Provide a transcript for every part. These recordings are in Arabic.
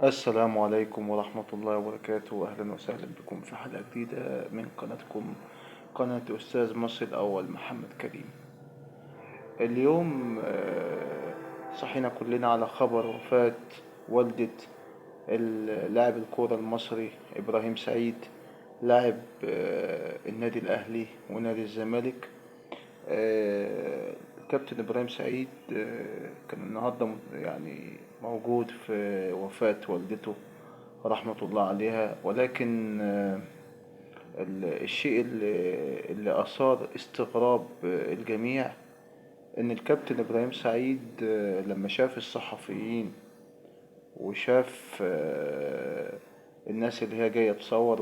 السلام عليكم ورحمة الله وبركاته. أهلا وسهلا بكم في حلقة جديدة من قناتكم، قناة أستاذ مصر الأول محمد كريم. اليوم صحينا كلنا على خبر وفاة والدة لاعب الكورة المصري إبراهيم سعيد، لاعب النادي الأهلي ونادي الزمالك. الكابتن إبراهيم سعيد كان النهاردة يعني موجود في وفاة والدته رحمة الله عليها، ولكن الشيء اللي أثار استغراب الجميع إن الكابتن إبراهيم سعيد لما شاف الصحفيين وشاف الناس اللي هي جاية تصور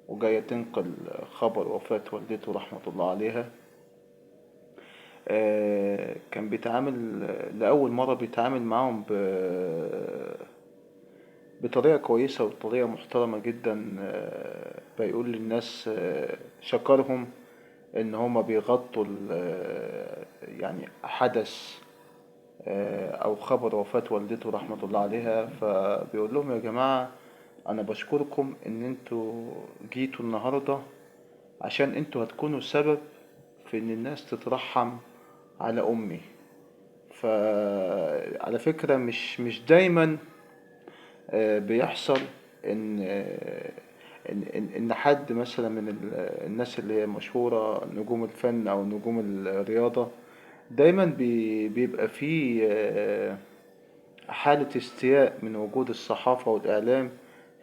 وجاية تنقل خبر وفاة والدته رحمة الله عليها، كان بيتعامل لأول مرة بيتعامل معاهم بطريقة كويسة وبطريقة محترمة جدا. بيقول للناس، شكرهم إن هما بيغطوا يعني حدث أو خبر وفاة والدته رحمة الله عليها. فبيقول لهم يا جماعة، أنا بشكركم إن انتوا جيتوا النهاردة عشان انتوا هتكونوا سبب في إن الناس تترحم على أمي. فعلى فكرة مش دايما بيحصل إن إن حد مثلا من الناس اللي هي مشهورة، نجوم الفن أو نجوم الرياضة، دايما بيبقى فيه حالة استياء من وجود الصحافة والإعلام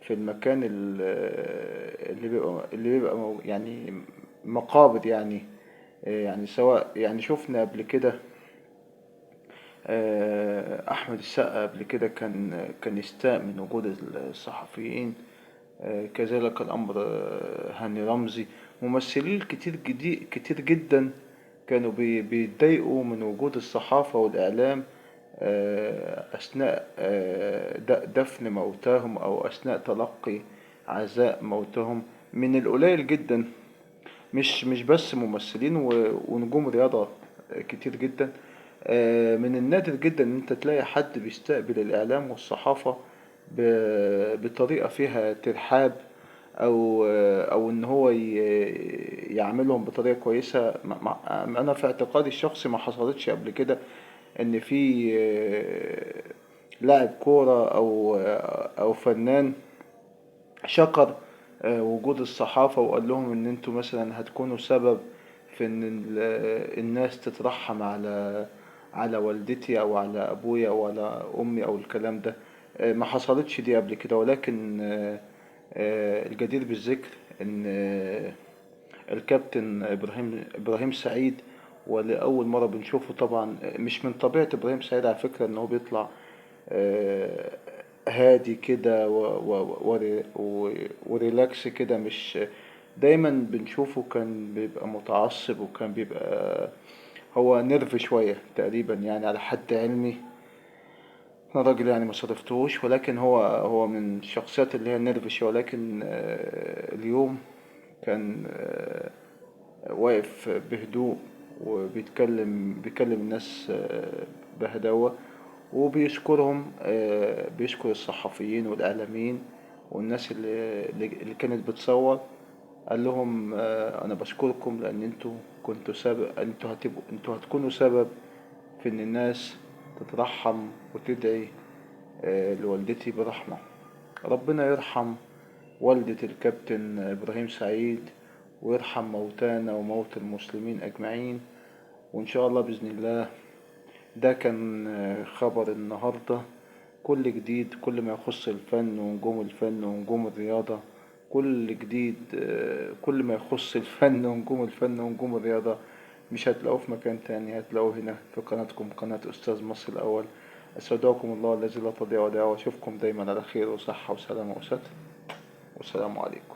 في المكان اللي بيبقى يعني مقابض يعني. يعني سواء يعني شفنا قبل كده أحمد السقا قبل كده كان يستاء من وجود الصحفيين. كذلك الأمر هاني رمزي. ممثلين كتير جدا كانوا بيتضايقوا من وجود الصحافة والإعلام أثناء دفن موتاهم أو أثناء تلقي عزاء موتهم. من القليل جدا، مش بس ممثلين ونجوم رياضة كتير جدا، من النادر جدا ان انت تلاقي حد بيستقبل الاعلام والصحافة بطريقة فيها ترحاب او ان هو يعملهم بطريقة كويسة. انا في اعتقادي الشخصي ما حصلتش قبل كده ان في لاعب كورة او فنان شكر وجود الصحافة وقال لهم ان انتوا مثلا هتكونوا سبب في ان الناس تترحم على والدتي او على ابويا او على امي او الكلام ده. ما حصلتش دي قبل كده، ولكن الجدير بالذكر ان الكابتن ابراهيم سعيد، ولأول مرة بنشوفه طبعا. مش من طبيعة ابراهيم سعيد على فكرة ان هو بيطلع آه، هادي كده وريلاكس كده. مش دايما بنشوفه كان بيبقى متعصب، وكان بيبقى هو نرف شوية تقريبا يعني على حد علمي. أنا راجل يعني ما صادفتهوش، ولكن هو من الشخصيات اللي هي نرف شوية. ولكن اليوم كان واقف بهدوء بيكلم الناس بهداوة، وبيشكرهم. بيشكر الصحفيين والإعلاميين والناس اللي كانت بتصور. قال لهم أنا بشكركم لأن انتوا كنتوا سبب، انتوا هتكونوا سبب في إن الناس تترحم وتدعي لوالدتي برحمة. ربنا يرحم والدة الكابتن إبراهيم سعيد، ويرحم موتانا وموت المسلمين أجمعين. وإن شاء الله بإذن الله. ده كان خبر النهاردة. كل جديد، كل ما يخص الفن ونجوم الفن ونجوم الرياضة، كل جديد كل ما يخص الفن ونجوم الفن ونجوم الرياضة مش هتلاقوه في مكان تاني، هتلاقوه هنا في قناتكم، قناة أستاذ مصر الأول. أستودعكم الله الذي لا تضيع ودائعه، وأشوفكم دايما على خير وصحة وسلامة وستر، والسلام عليكم.